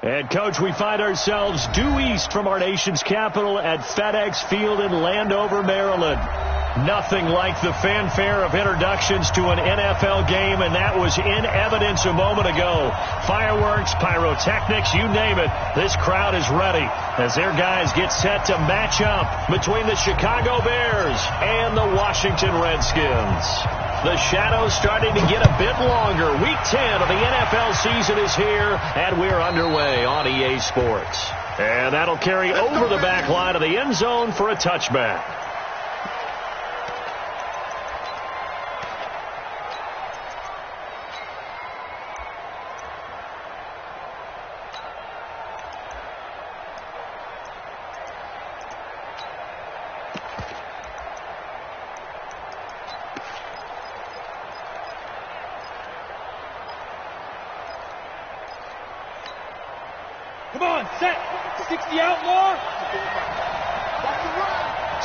And, Coach, we find ourselves due east from our nation's capital at FedEx Field in Landover, Maryland. Nothing like the fanfare of introductions to an NFL game, and that was in evidence a moment ago. Fireworks, pyrotechnics, you name it. This crowd is ready as their guys get set to match up between the Chicago Bears and the Washington Redskins. The shadows starting to get a bit longer. Week 10 of the NFL season is here, and we're underway on EA Sports. And that'll carry over the back line of the end zone for a touchback. Come on, set. 60 outlaw.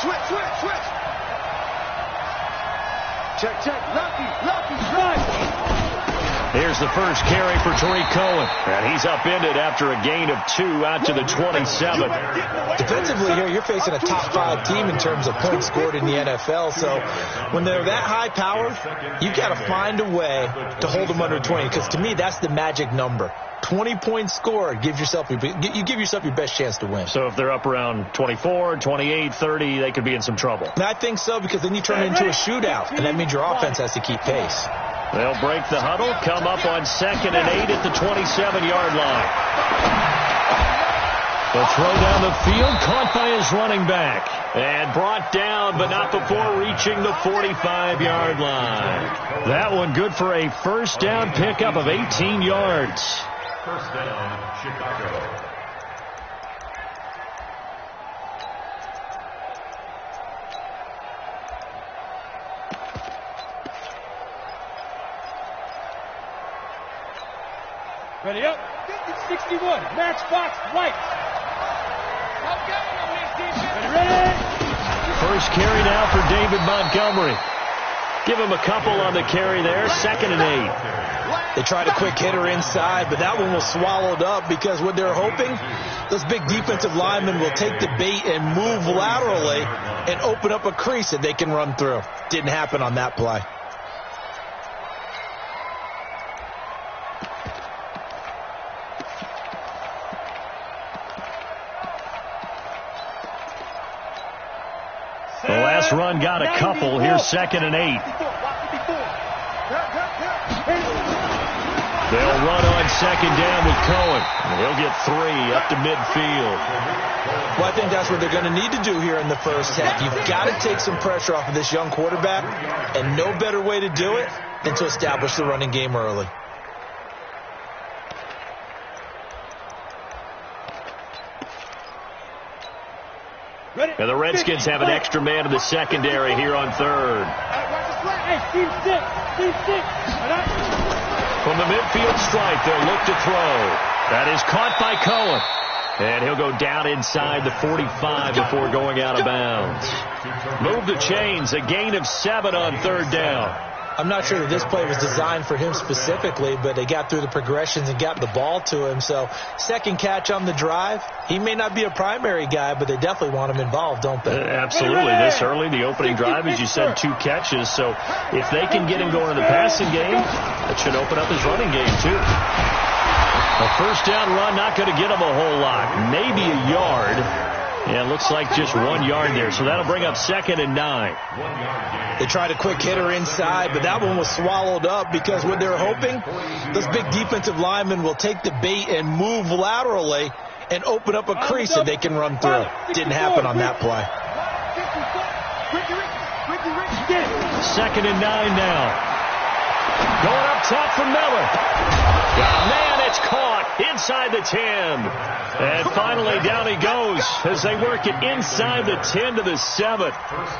Switch. Check. Lucky, run. Here's the first carry for Tariq Cohen. And he's upended after a gain of 2 out to the 27. Defensively here, you're facing a top 5 team in terms of points scored in the NFL. So when they're that high powered, you've got to find a way to hold them under 20. Because to me, that's the magic number. 20 points scored, you give yourself your best chance to win. So if they're up around 24, 28, 30, they could be in some trouble. And I think so, because then you turn it into a shootout, and that means your offense has to keep pace. They'll break the huddle, come up on 2nd and 8 at the 27-yard line. The throw down the field, caught by his running back. And brought down, but not before reaching the 45-yard line. That one good for a first down pickup of 18 yards. First down, Chicago. Ready up. 61. Matchbox white. Ready. First carry now for David Montgomery. Give him a couple on the carry there. 2nd and 8. They tried a quick hitter inside, but that one was swallowed up because what they're hoping, those big defensive linemen will take the bait and move laterally and open up a crease that they can run through. Didn't happen on that play. The last run got a couple. Here's 2nd and 8. They'll run on 2nd down with Cohen. He'll get 3 up to midfield. Well, I think that's what they're going to need to do here in the first half. You've got to take some pressure off of this young quarterback, and no better way to do it than to establish the running game early. And the Redskins have an extra man in the secondary here on 3rd. Team 6. From the midfield stripe, they'll look to throw. That is caught by Cohen. And he'll go down inside the 45 before going out of bounds. Move the chains, a gain of 7 on 3rd down. I'm not sure that this play was designed for him specifically, but they got through the progressions and got the ball to him. So, second catch on the drive. He may not be a primary guy, but they definitely want him involved, don't they? Absolutely. This early, the opening drive, as you said, 2 catches. So, if they can get him going in the passing game, that should open up his running game, too. A first down run, not going to get him a whole lot. Maybe a yard. Yeah, it looks like just 1 yard there. So that'll bring up 2nd and 9. They tried a quick hitter inside, but that one was swallowed up because what they're hoping, those big defensive linemen will take the bait and move laterally and open up a crease that they can run through. Didn't happen on that play. 2nd and 9 now. Going up top for Miller. Man, it's caught inside the 10. And finally, down he goes as they work it inside the 10 to the 7.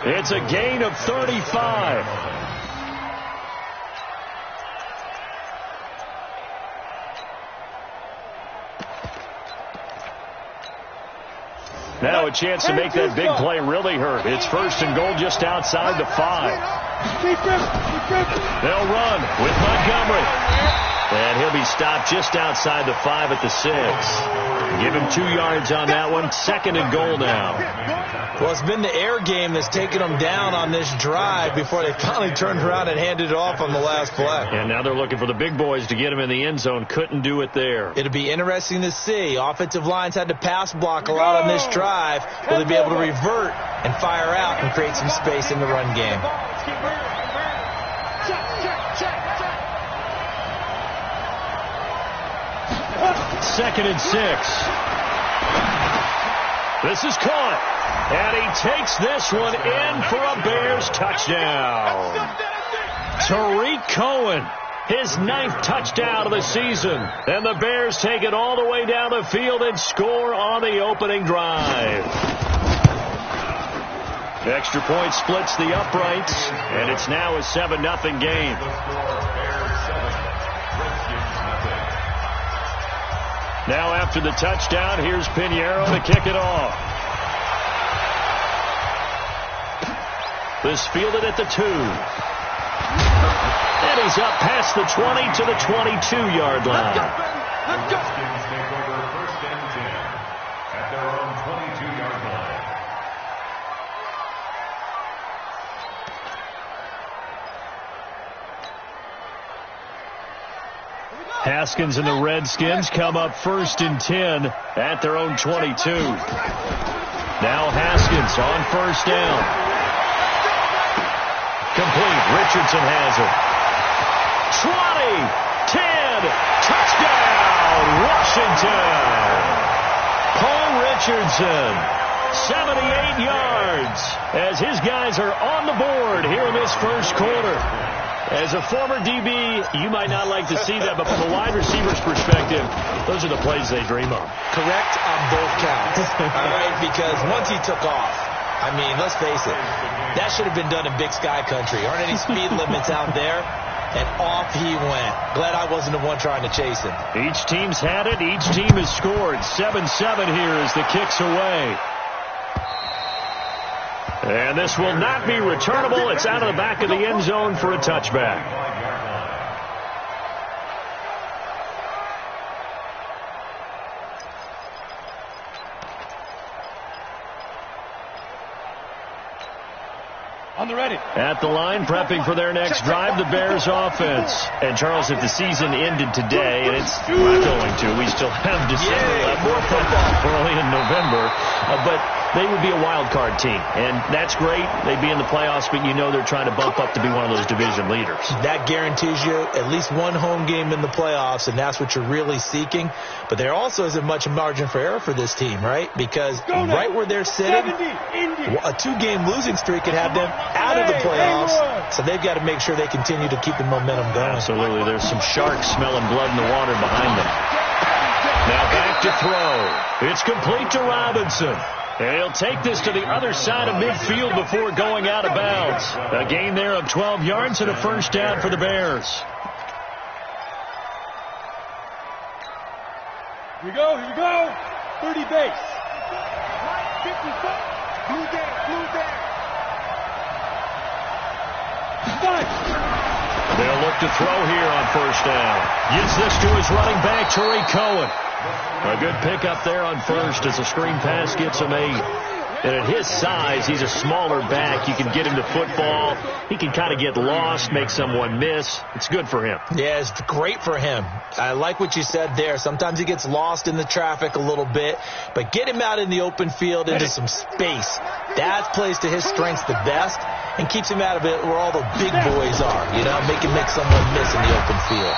It's a gain of 35. Now a chance to make that big play really hurt. It's 1st and goal just outside the 5. They'll run with Montgomery. And he'll be stopped just outside the 5 at the 6. Give him 2 yards on that one. 2nd and goal now. Well, it's been the air game that's taken them down on this drive before they finally turned around and handed it off on the last play. And now they're looking for the big boys to get him in the end zone. Couldn't do it there. It'll be interesting to see. Offensive lines had to pass block a lot on this drive. Will they be able to revert and fire out and create some space in the run game? 2nd and 6. This is caught. And he takes this one in for a Bears touchdown. Tariq Cohen, his 9th touchdown of the season. And the Bears take it all the way down the field and score on the opening drive. The extra point splits the uprights, and it's now a 7-0 game. Now after the touchdown, here's Pinheiro to kick it off. This fielded at the 2. And he's up past the 20 to the 22-yard line. Let's go. Redskins take over 1st and 10 at their own 22-yard line. Haskins and the Redskins come up 1st and 10 at their own 22. Now Haskins on 1st down. Complete. Richardson has it. 20, 10, touchdown, Washington. Paul Richardson, 78 yards, as his guys are on the board here in this first quarter. As a former DB, you might not like to see that, but from a wide receiver's perspective, those are the plays they dream of. Correct on both counts. All right, because once he took off, I mean, let's face it, that should have been done in Big Sky Country. Aren't any speed limits out there? And off he went. Glad I wasn't the one trying to chase him. Each team's had it. Each team has scored. 7-7 here as the kick's away. And this will not be returnable. It's out of the back of the end zone for a touchback. On the ready. At the line, prepping for their next drive, the Bears offense. And, Charles, if the season ended today, and it's not going to, we still have December left. More football early in November. But they would be a wild card team. And that's great. They'd be in the playoffs, but you know they're trying to bump up to be one of those division leaders. That guarantees you at least one home game in the playoffs, and that's what you're really seeking. But there also isn't much margin for error for this team, right? Because right where they're sitting, a 2-game losing streak could have them out of the playoffs. So they've got to make sure they continue to keep the momentum going. Absolutely. There's some sharks smelling blood in the water behind them. Now back to throw. It's complete to Robinson. And he'll take this to the other side of midfield before going out of bounds. A gain there of 12 yards and a first down for the Bears. Here we go, here we go. 30 base. 50 blue there, blue there. 5. They'll look to throw here on first down. Gives this to his running back, Tariq Cohen. A good pickup there on first as a screen pass gets him 8. And at his size, he's a smaller back. You can get him to football. He can kind of get lost, make someone miss. It's good for him. Yeah, it's great for him. I like what you said there. Sometimes he gets lost in the traffic a little bit, but get him out in the open field into some space. That plays to his strengths the best and keeps him out of it where all the big boys are, you know, make someone miss in the open field.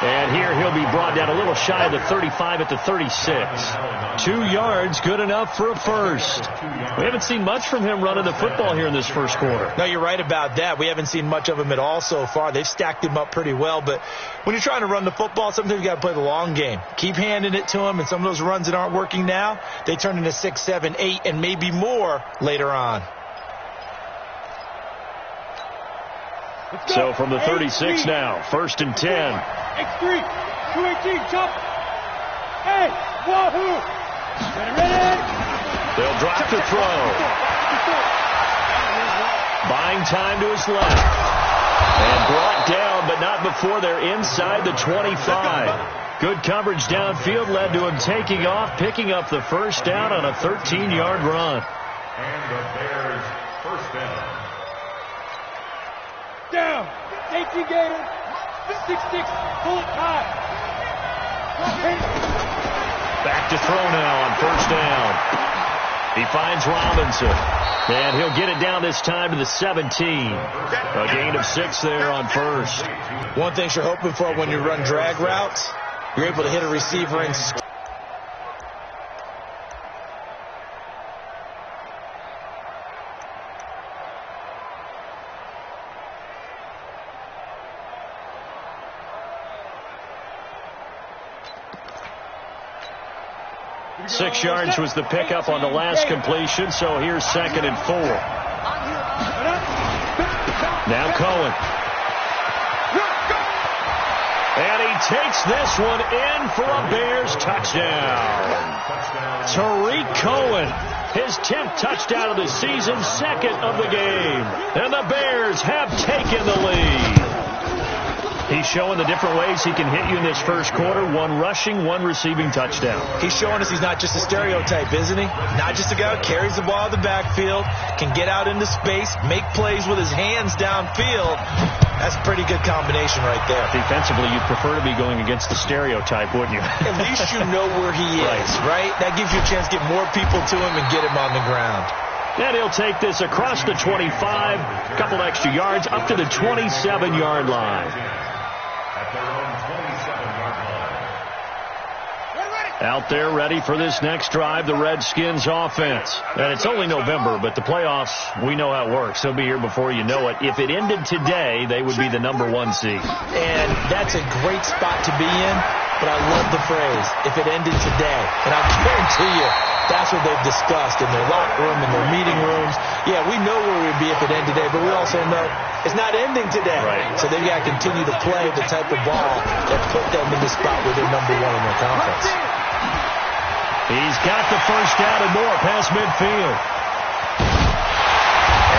And here he'll be brought down a little shy of the 35 at the 36. 2 yards, good enough for a first. We haven't seen much from him running the football here in this first quarter. No, you're right about that. We haven't seen much of him at all so far. They've stacked him up pretty well, but when you're trying to run the football, sometimes you got to play the long game. Keep handing it to him, and some of those runs that aren't working now, they turn into 6, 7, 8, and maybe more later on. So from the 36 now, 1st and 10. X3, 218, jump. Hey, wahoo. Ready. They'll drop to throw. Buying time to his left. And brought down down, but not before they're inside the 25. Good coverage downfield led to him taking off, picking up the first down on a 13-yard run. And the Bears first down. Down. 18 Gator. 6-6. Pull it high. Back to throw now on first down. He finds Robinson. And he'll get it down this time to the 17. A gain of 6 there on first. One thing you're hoping for when you run drag routes, you're able to hit a receiver and 6 yards was the pickup on the last completion, so here's 2nd and 4. Now Cohen. And he takes this one in for a Bears touchdown. Tariq Cohen, his 10th touchdown of the season, 2nd of the game. And the Bears have taken the lead. He's showing the different ways he can hit you in this first quarter. 1 rushing, 1 receiving touchdown. He's showing us he's not just a stereotype, isn't he? Not just a guy who carries the ball in the backfield, can get out into space, make plays with his hands downfield. That's a pretty good combination right there. Defensively, you'd prefer to be going against the stereotype, wouldn't you? At least you know where he is, right? That gives you a chance to get more people to him and get him on the ground. And he'll take this across the 25, a couple extra yards, up to the 27-yard line. Out there ready for this next drive, the Redskins offense. And it's only November, but the playoffs, we know how it works. They'll be here before you know it. If it ended today, they would be the #1 seed. And that's a great spot to be in, but I love the phrase, if it ended today. And I guarantee you, that's what they've discussed in their locker room, in their meeting rooms. Yeah, we know where we'd be if it ended today, but we also know it's not ending today. Right. So they've got to continue to play the type of ball that put them in the spot where they're #1 in their conference. He's got the first down and more past midfield.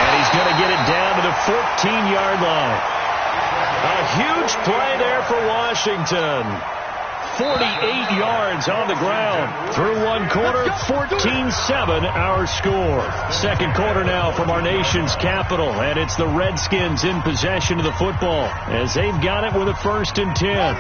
And he's going to get it down to the 14-yard line. A huge play there for Washington. 48 yards on the ground. Through 1 quarter, 14-7 our score. Second quarter now from our nation's capital, and it's the Redskins in possession of the football as they've got it with a 1st and 10.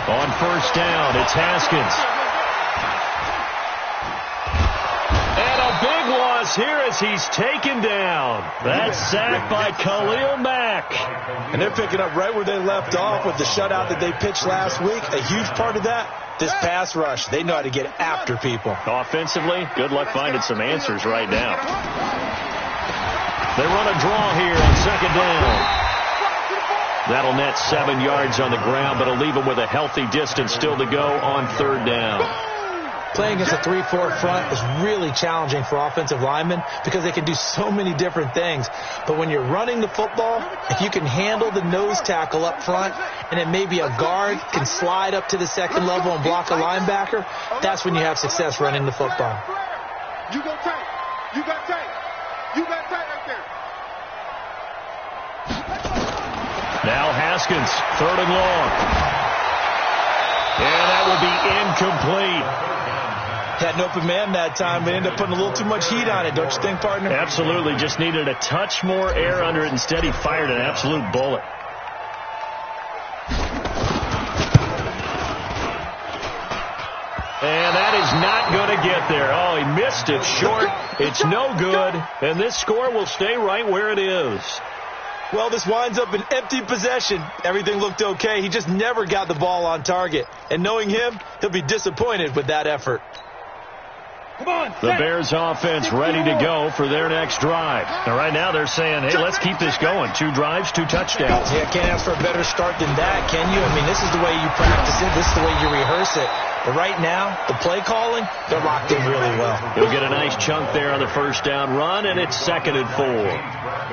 On first down, it's Haskins. And a big loss here as he's taken down. That's sacked by Khalil Mack. And they're picking up right where they left off with the shutout that they pitched last week. A huge part of that, this pass rush. They know how to get after people. Offensively, good luck finding some answers right now. They run a draw here on 2nd down. That'll net 7 yards on the ground, but it'll leave them with a healthy distance still to go on 3rd down. Playing against a 3-4 front is really challenging for offensive linemen because they can do so many different things. But when you're running the football, if you can handle the nose tackle up front, and then maybe a guard can slide up to the 2nd level and block a linebacker, that's when you have success running the football. You go tight. You got tight. You got tight right there. Now Haskins, 3rd and long. And that will be incomplete. Had an open man that time, but ended up putting a little too much heat on it, don't you think, partner? Absolutely. Just needed a touch more air under it. Instead, he fired an absolute bullet. And that is not going to get there. Oh, he missed it short. It's no good. And this score will stay right where it is. Well, this winds up an empty possession. Everything looked okay. He just never got the ball on target. And knowing him, he'll be disappointed with that effort. Come on, the Bears offense ready to go for their next drive. Now, right now they're saying, hey, let's keep this going. 2 drives, 2 touchdowns. Yeah, can't ask for a better start than that, can you? I mean, this is the way you practice it. This is the way you rehearse it. But right now, the play calling, they're locked in really well. He'll get a nice chunk there on the first down run, and it's 2nd and 4.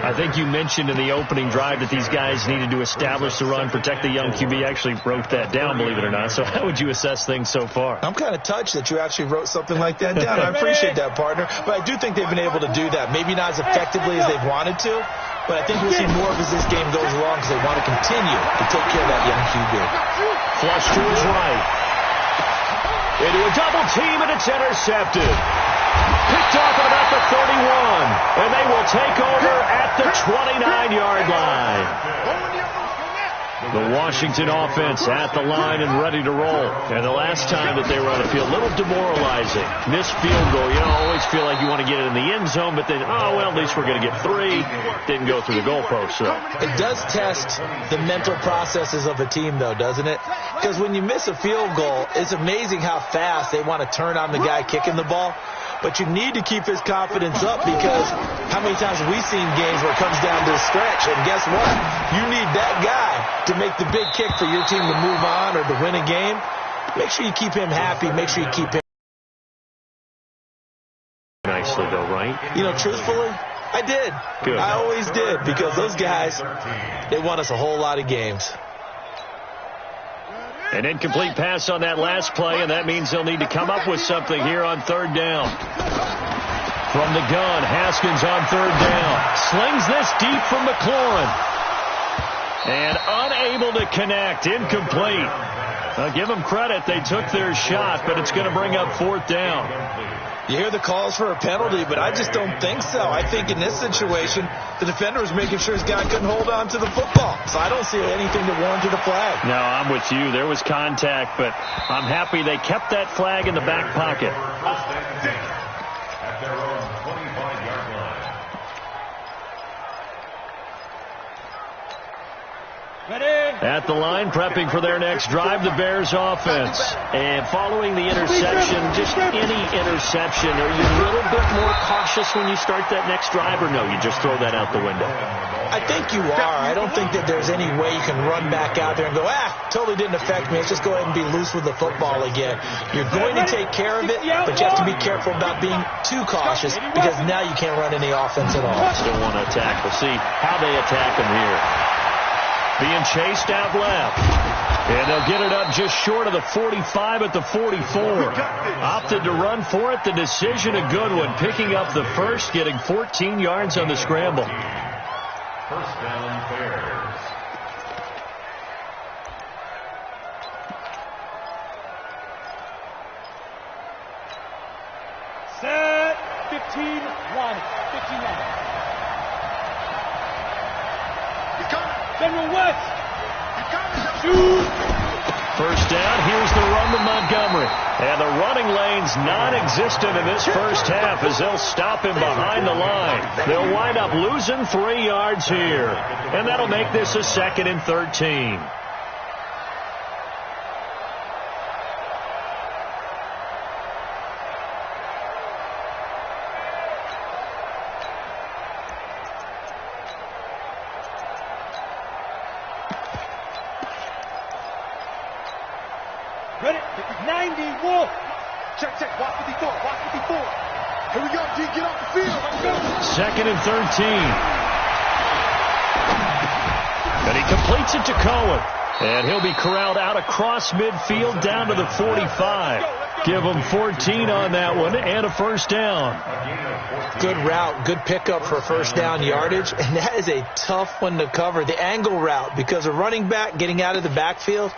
I think you mentioned in the opening drive that these guys needed to establish the run, protect the young QB. Actually wrote that down, believe it or not. So how would you assess things so far? I'm kind of touched that you actually wrote something like that down. I appreciate that, partner. But I do think they've been able to do that. Maybe not as effectively as they've wanted to, but I think we'll see more of as this game goes along because they want to continue to take care of that young QB. Flush to his right. Into a double team, and it's intercepted. Picked off at about the 31, and they will take over at the 29-yard line. The Washington offense at the line and ready to roll. And the last time that they were on the field, a little demoralizing. Missed field goal. You don't always feel like you want to get it in the end zone, but then, oh, well, at least we're going to get 3. Didn't go through the goalpost. So it does test the mental processes of a team, though, doesn't it? Because when you miss a field goal, it's amazing how fast they want to turn on the guy kicking the ball. But you need to keep his confidence up because how many times have we seen games where it comes down to a stretch? And guess what? You need that guy to make the big kick for your team to move on or to win a game. Make sure you keep him happy. Make sure you keep him nicely, though, right? You know, truthfully, I did. Good. I always did because those guys, they won us a whole lot of games. An incomplete pass on that last play, and that means they'll need to come up with something here on 3rd down. From the gun, Haskins on 3rd down. Slings this deep from McLaurin. And unable to connect. Incomplete. I'll give them credit. They took their shot, but it's going to bring up 4th down. You hear the calls for a penalty, but I just don't think so. I think in this situation, the defender was making sure his guy couldn't hold on to the football. So I don't see anything that warranted a flag. No, I'm with you. There was contact, but I'm happy they kept that flag in the back pocket. At their own 25-yard line. At the line, prepping for their next drive, the Bears offense. And following the interception, just any interception, are you a little bit more cautious when you start that next drive, or no, you just throw that out the window? I think you are. I don't think that there's any way you can run back out there and go, totally didn't affect me. Let's just go ahead and be loose with the football again. You're going to take care of it, but you have to be careful about being too cautious because now you can't run any offense at all. Still want to attack. We'll see how they attack them here. Being chased out left. And they'll get it up just short of the 45 at the 44. Opted to run for it. The decision a good one. Picking up the first, getting 14 yards on the scramble. First down, Bears. Set. 15-1. 15-1. General West. Shoot. First down. Here's the run to Montgomery. And the running lane's non-existent in this first half as they'll stop him behind the line. They'll wind up losing 3 yards here. And that'll make this a 2nd and 13. Ready? 90, Wolf. Check, check. Watch 54. Watch 54. Here we go, G. Get off the field. Let's go. 2nd and 13. And he completes it to Cohen. And he'll be corralled out across midfield down to the 45. Give him 14 on that one and a first down. Good route, good pickup for first down yardage. And that is a tough one to cover. The angle route, because a running back getting out of the backfield,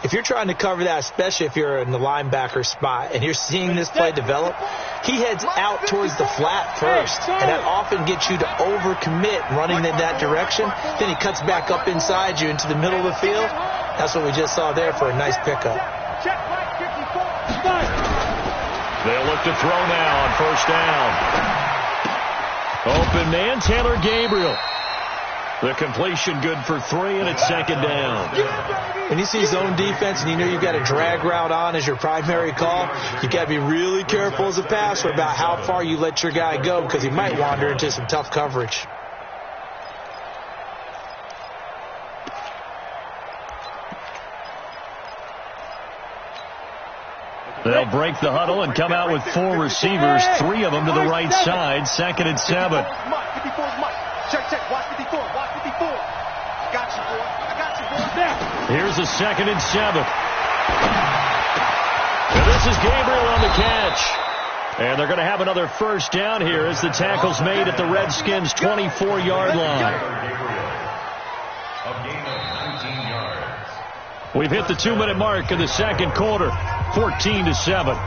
if you're trying to cover that, especially if you're in the linebacker spot and you're seeing this play develop, he heads out towards the flat first. And that often gets you to overcommit running in that direction. Then he cuts back up inside you into the middle of the field. That's what we just saw there for a nice pickup. They'll look to throw now on first down. Open man, Taylor Gabriel. The completion good for 3, and it's 2nd down. When you see zone defense and you know you've got a drag route on as your primary call, you got to be really careful as a passer about how far you let your guy go because he might wander into some tough coverage. They'll They'll break the huddle and come out with 4 receivers, 3 of them to the right side, 2nd and 7. 54 is Mike. Check. Watch 54. Watch 54. I got you, boy. Here's a 2nd and 7. And this is Gabriel on the catch. And they're going to have another first down here as the tackle's made at the Redskins' 24-yard line. A gain of 19 yards. We've hit the 2-minute mark in the second quarter, 14-7.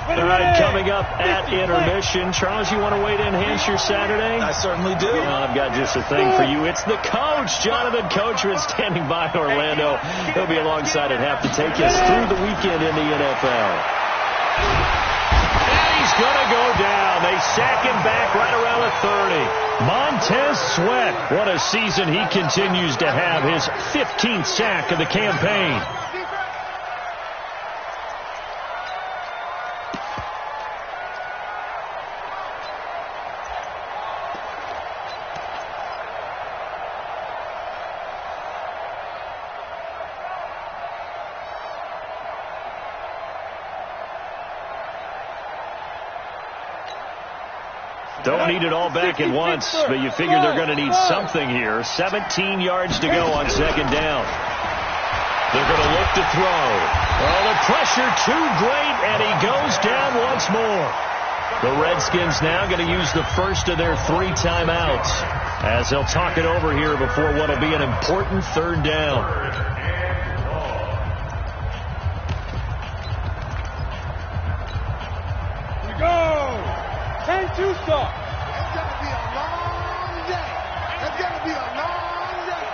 All right, coming up at intermission. Charles, you want to wait to enhance your Saturday? I certainly do. Well, I've got just a thing for you. It's the coach, Jonathan Coachman, standing by Orlando. He'll be alongside at half to take us through the weekend in the NFL. And he's going to go down. They sack him back right around the 30. Montez Sweat, what a season he continues to have. His 15th sack of the campaign. Don't need it all back at once, but you figure they're going to need something here. 17 yards to go on 2nd down. They're going to look to throw. Oh, the pressure too great, and he goes down once more. The Redskins now going to use the first of their 3 timeouts as they'll talk it over here before what will be an important 3rd down. Here we go. 10-2 start. It's going to be a long day. It's going to be a long day.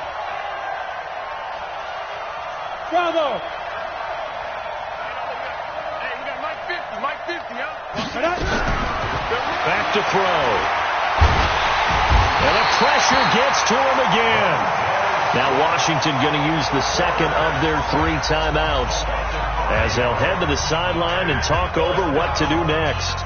Bravo. Hey, we got Mike 50. Mike 50, huh? Back to throw. And the pressure gets to him again. Now Washington going to use the 2nd of their 3 timeouts as they'll head to the sideline and talk over what to do next.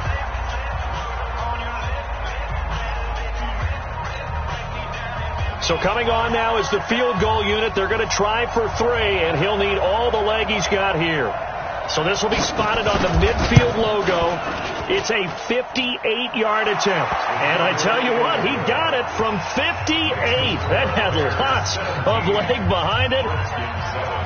So coming on now is the field goal unit. They're going to try for 3, and he'll need all the leg he's got here. So this will be spotted on the midfield logo. It's a 58-yard attempt. And I tell you what, he got it from 58. That had lots of leg behind it.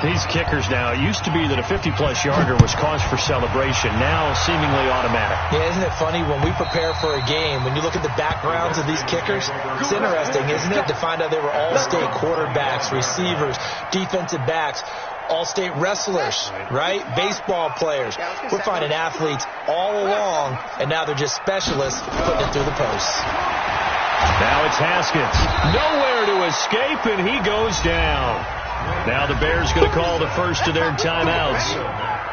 These kickers now, it used to be that a 50-plus yarder was cause for celebration. Now seemingly automatic. Yeah, isn't it funny when we prepare for a game, when you look at the backgrounds of these kickers, it's interesting, isn't it, to find out they were all-state quarterbacks, receivers, defensive backs, all-state wrestlers, right? Baseball players. We're finding athletes all along, and now they're just specialists putting it through the posts. Now it's Haskins. Nowhere to escape, and he goes down. Now the Bears going to call the first of their timeouts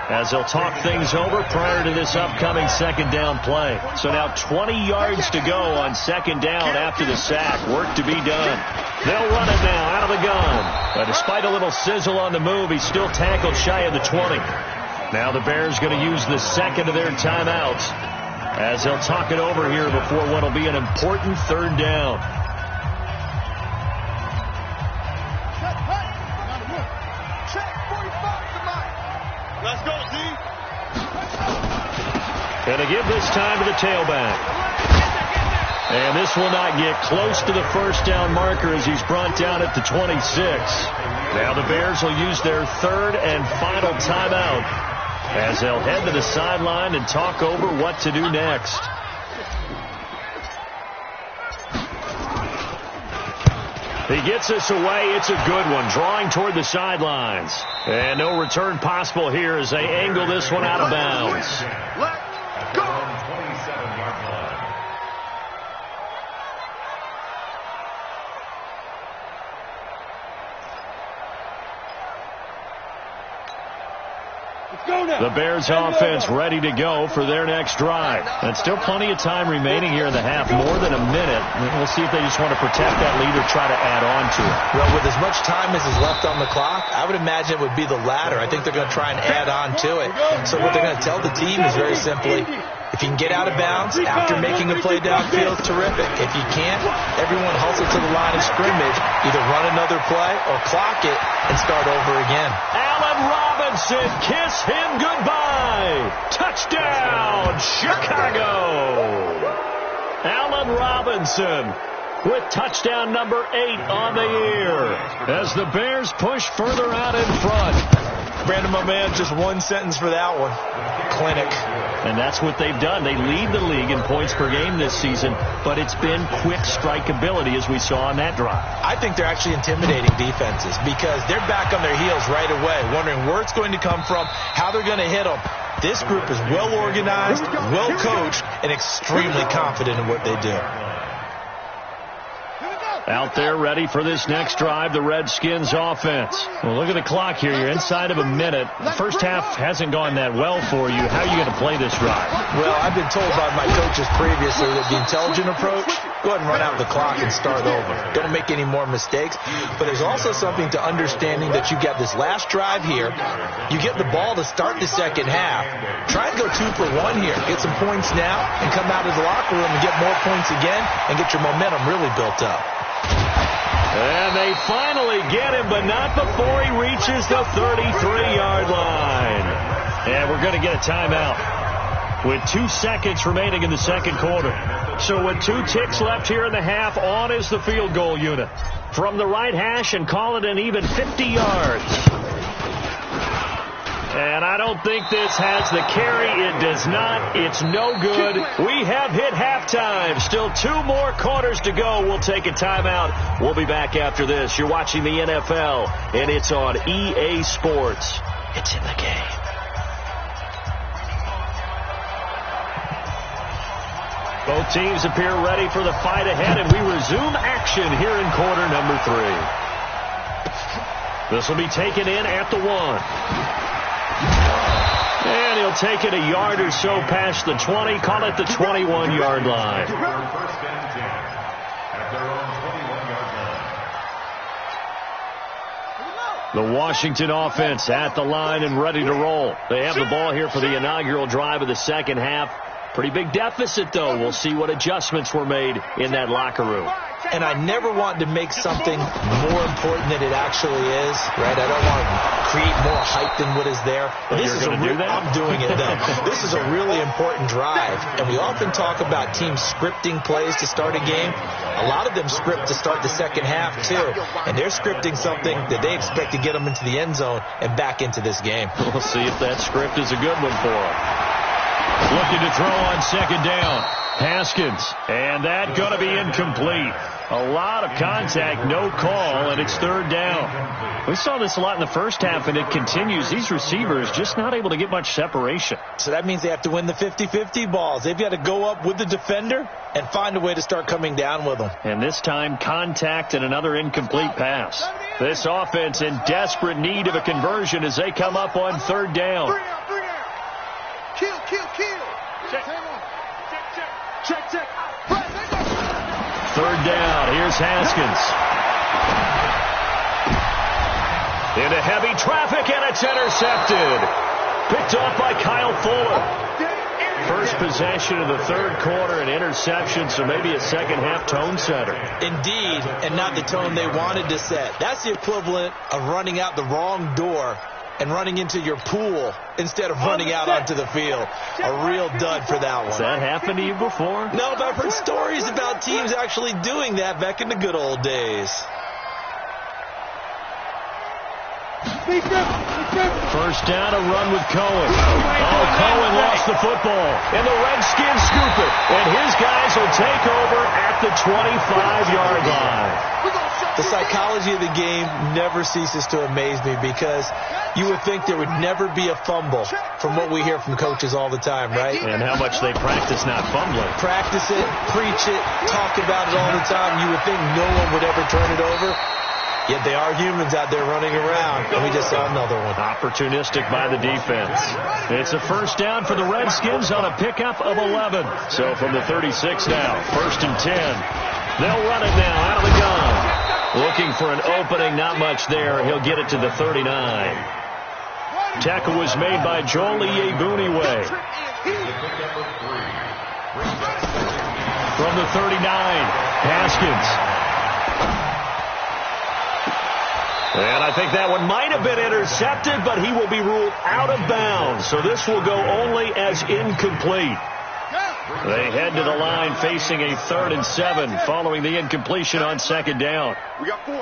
as they'll talk things over prior to this upcoming 2nd down play. So now 20 yards to go on 2nd down after the sack. Work to be done. They'll run it now out of the gun. But despite a little sizzle on the move, he's still tackled shy of the 20. Now the Bears going to use the 2nd of their timeouts as they'll talk it over here before what will be an important 3rd down. Let's go, Z. Going to give this time to the tailback. And this will not get close to the first down marker as he's brought down at the 26. Now the Bears will use their 3rd and final timeout as they'll head to the sideline and talk over what to do next. He gets us away. It's a good one. Drawing toward the sidelines. And no return possible here as they angle this one out of bounds. Let's go. 27-yard line. The Bears offense ready to go for their next drive. And still plenty of time remaining here in the half, more than a minute. We'll see if they just want to protect that lead or try to add on to it. Well, with as much time as is left on the clock, I would imagine it would be the latter. I think they're going to try and add on to it. So what they're going to tell the team is very simply, if If you can get out of bounds after making a play downfield, terrific. If you can't, everyone hustle to the line of scrimmage, either run another play or clock it and start over again. Allen Robinson, kiss him goodbye. Touchdown, Chicago. Allen Robinson with touchdown number 8 on the year as the Bears push further out in front. Brandon, my man, just one sentence for that one. Clinic. And that's what they've done. They lead the league in points per game this season, but it's been quick strikeability as we saw on that drive. I think they're actually intimidating defenses because they're back on their heels right away, wondering where it's going to come from, how they're going to hit them. This group is well organized, well coached, and extremely confident in what they do. Out there ready for this next drive, the Redskins offense. Well, look at the clock here. You're inside of a minute. The first half hasn't gone that well for you. How are you going to play this drive? Well, I've been told by my coaches previously that the intelligent approach, go ahead and run out the clock and start over. Don't make any more mistakes. But there's also something to understanding that you got this last drive here. You get the ball to start the second half. Try and go 2 for 1 here. Get some points now and come out of the locker room and get more points again and get your momentum really built up. And they finally get him, but not before he reaches the 33-yard line. And we're going to get a timeout with 2 seconds remaining in the second quarter. So with 2 ticks left here in the half, on is the field goal unit. From the right hash and call it an even 50 yards. And I don't think this has the carry. It does not. It's no good. We have hit halftime. Still 2 more quarters to go. We'll take a timeout. We'll be back after this. You're watching the NFL, and it's on EA Sports. It's in the game. Both teams appear ready for the fight ahead, and we resume action here in quarter number 3. This will be taken in at the 1. And he'll take it a yard or so past the 20, call it the 21-yard line. First and 10 at their own 21-yard line. The Washington offense at the line and ready to roll. They have the ball here for the inaugural drive of the second half. Pretty big deficit, though. We'll see what adjustments were made in that locker room. And I never want to make something more important than it actually is, right? I don't want to create more hype than what is there. This is going to do that? I'm doing it, though. This is a really important drive. And we often talk about teams scripting plays to start a game. A lot of them script to start the second half, too. And they're scripting something that they expect to get them into the end zone and back into this game. We'll see if that script is a good one for them. Looking to throw on second down. Haskins. And that going to be incomplete. A lot of contact, no call, and it's third down. We saw this a lot in the first half, and it continues. These receivers just not able to get much separation. So that means they have to win the 50-50 balls. They've got to go up with the defender and find a way to start coming down with them. And this time, contact and another incomplete pass. This offense in desperate need of a conversion as they come up on third down. Kill. Check. Third down. Here's Haskins. Into heavy traffic, and it's intercepted. Picked off by Kyle Fuller. First possession of the third quarter, an interception, so maybe a second half tone setter. Indeed, and not the tone they wanted to set. That's the equivalent of running out the wrong door and running into your pool instead of running out onto the field. A real dud for that one. Has that happened to you before? No, but I've heard stories about teams actually doing that back in the good old days. First down, a run with Cohen. Oh, Cohen lost the football. And the Redskins scoop it. And his guys will take over at the 25-yard line. The psychology of the game never ceases to amaze me because you would think there would never be a fumble from what we hear from coaches all the time, right? And how much they practice not fumbling. Practice it, preach it, talk about it all the time. You would think no one would ever turn it over. Yet they are humans out there running around, and we just saw another one. Opportunistic by the defense. It's a first down for the Redskins on a pickup of 11. So from the 36 now, first and 10. They'll run it now out of the gun. Looking for an opening, not much there. He'll get it to the 39. Tackle was made by Joel Iyiegbuniwe. From the 39, Haskins. And I think that one might have been intercepted, but he will be ruled out of bounds. So this will go only as incomplete. They head to the line facing a 3rd and 7 following the incompletion on 2nd down. We got 4.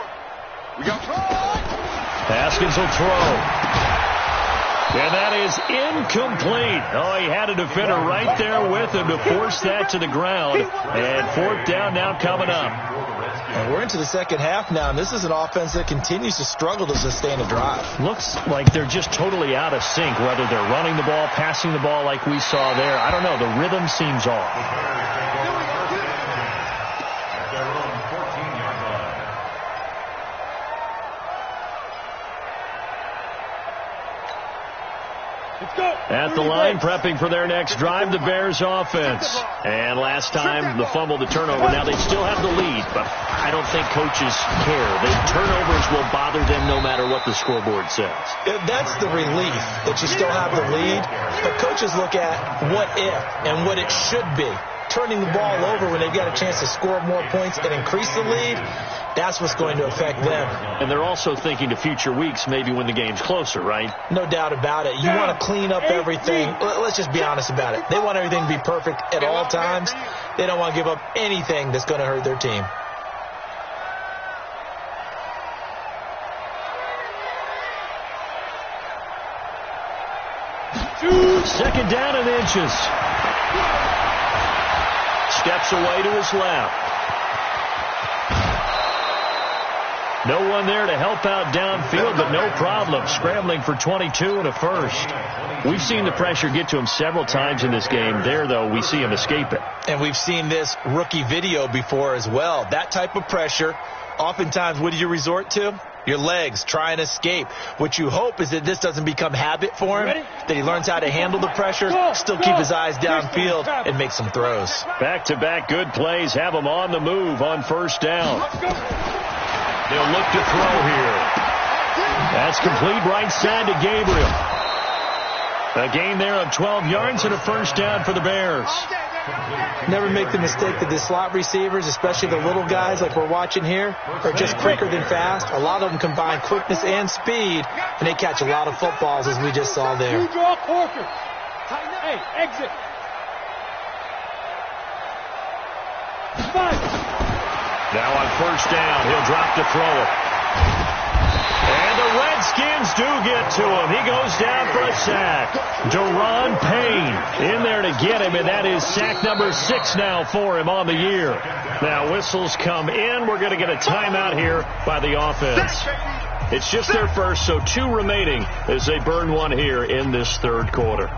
We got 4. Haskins will throw. And that is incomplete. Oh, he had a defender right there with him to force that to the ground. And 4th down now coming up. And we're into the second half now, and this is an offense that continues to struggle to sustain a drive. Looks like they're just totally out of sync, whether they're running the ball, passing the ball like we saw there. I don't know. The rhythm seems off. At the line, prepping for their next drive, the Bears offense. And last time, the fumble, the turnover. Now, they still have the lead, but I don't think coaches care. The turnovers will bother them no matter what the scoreboard says. That's the relief, that you still have the lead. But coaches look at what if and what it should be. Turning the ball over when they've got a chance to score more points and increase the lead, that's what's going to affect them. And they're also thinking to future weeks, maybe when the game's closer, right? No doubt about it. You want to clean up everything. Let's just be honest about it. They want everything to be perfect at all times. They don't want to give up anything that's going to hurt their team. Second down and inches. Steps away to his left. No one there to help out downfield, but no problem. Scrambling for 22 and a first. We've seen the pressure get to him several times in this game. There, though, we see him escape it. And we've seen this rookie video before as well. That type of pressure, oftentimes, what do you resort to? Your legs, try and escape. What you hope is that this doesn't become habit for him, that he learns how to handle the pressure, still keep his eyes downfield, and make some throws. Back-to-back good plays have him on the move on 1st down. They'll look to throw here. That's complete right side to Gabriel. A gain there of 12 yards and a 1st down for the Bears. Never make the mistake that the slot receivers, especially the little guys like we're watching here, are just quicker than fast. A lot of them combine quickness and speed, and they catch a lot of footballs, as we just saw there. You draw Corker. Hey, exit. 5. Now on 1st down, he'll drop to throw it. And the Redskins do get to him. He goes down for a sack. Deron Payne in there to get him, and that is sack number 6 now for him on the year. Now whistles come in. We're going to get a timeout here by the offense. It's just their first, so 2 remaining as they burn one here in this 3rd quarter.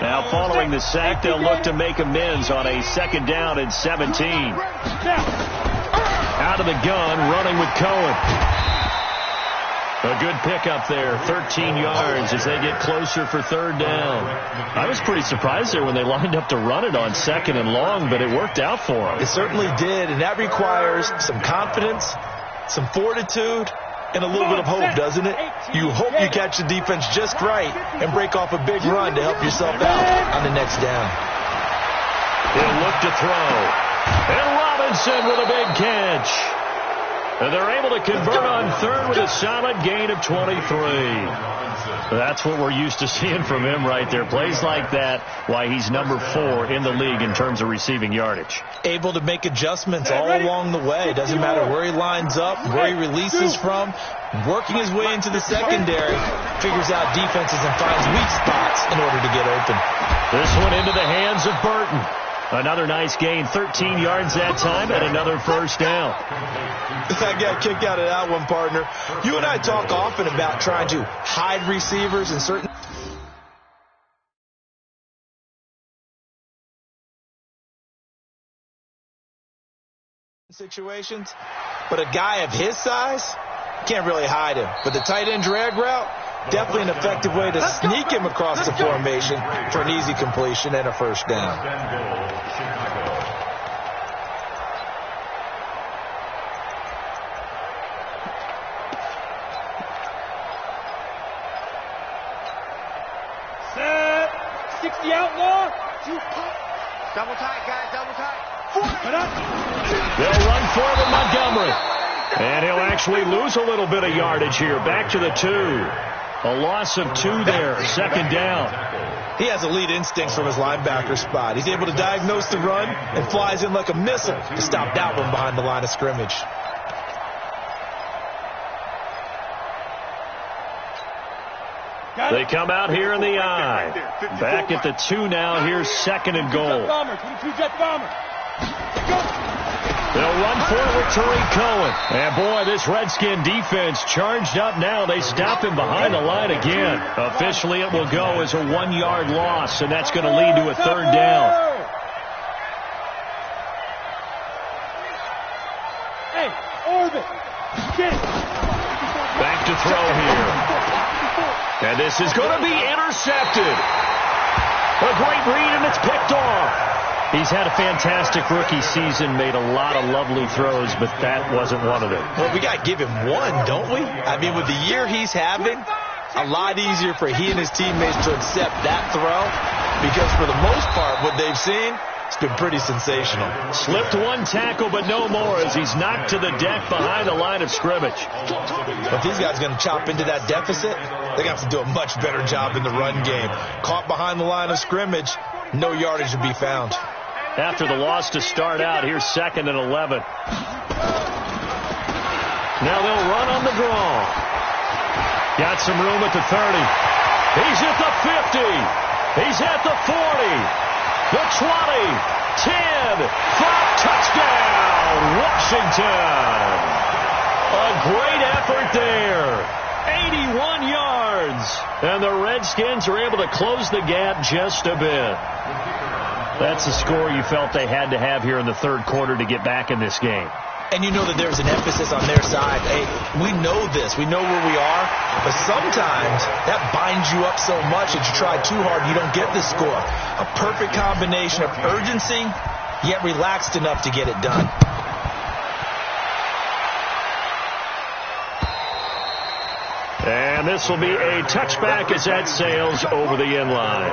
Now following the sack, they'll look to make amends on a 2nd down and 17. Out of the gun, running with Cohen. A good pickup there, 13 yards as they get closer for 3rd down. I was pretty surprised there when they lined up to run it on 2nd and long, but it worked out for them. It certainly did, and that requires some confidence, some fortitude, and a little bit of hope, doesn't it? You hope you catch the defense just right and break off a big run to help yourself out on the next down. He'll look to throw. And Robinson with a big catch. And they're able to convert on 3rd with a solid gain of 23. That's what we're used to seeing from him right there. Plays like that, why he's number 4 in the league in terms of receiving yardage. Able to make adjustments all along the way. Doesn't matter where he lines up, where he releases from. Working his way into the secondary, figures out defenses and finds weak spots in order to get open. This one into the hands of Burton. Another nice gain, 13 yards that time, and another 1st down. I got kicked out of that one, partner. You and I talk often about trying to hide receivers in certain situations, but a guy of his size, can't really hide him. But the tight end drag route, definitely an effective way to sneak him across the formation for an easy completion and a 1st down. the outlaw. Double tight, guys, double tight. They'll run for it in Montgomery. And he'll actually lose a little bit of yardage here. Back to the 2. A loss of 2 there. 2nd down. He has elite instincts from his linebacker spot. He's able to diagnose the run and flies in like a missile to stop that one behind the line of scrimmage. They come out here in the I. Back at the 2 now. Here's 2nd and goal. They'll run for it with Tariq Cohen. And boy, this Redskin defense charged up now. They stop him behind the line again. Officially, it will go as a 1-yard loss, and that's going to lead to a 3rd down. Hey, Orbit, get it. Back to throw here. And this is going to be intercepted. A great read, and it's picked off. He's had a fantastic rookie season, made a lot of lovely throws, but that wasn't one of them. Well, we got to give him one, don't we? I mean, with the year he's having, a lot easier for he and his teammates to accept that throw because for the most part, what they've seen, it's been pretty sensational. Slipped one tackle, but no more as he's knocked to the deck behind the line of scrimmage. If these guys are going to chop into that deficit, they're going to have to do a much better job in the run game. Caught behind the line of scrimmage, no yardage to be found. After the loss to start out, here's 2nd and 11. Now they'll run on the draw. Got some room at the 30. He's at the 50. He's at the 40. The 20. 10. 5. Touchdown, Washington. A great effort there. 81 yards. And the Redskins are able to close the gap just a bit. That's the score you felt they had to have here in the 3rd quarter to get back in this game. And you know that there's an emphasis on their side. Hey, we know this. We know where we are. But sometimes that binds you up so much that you try too hard and you don't get the score. A perfect combination of urgency, yet relaxed enough to get it done. And this will be a touchback as that sails over the end line.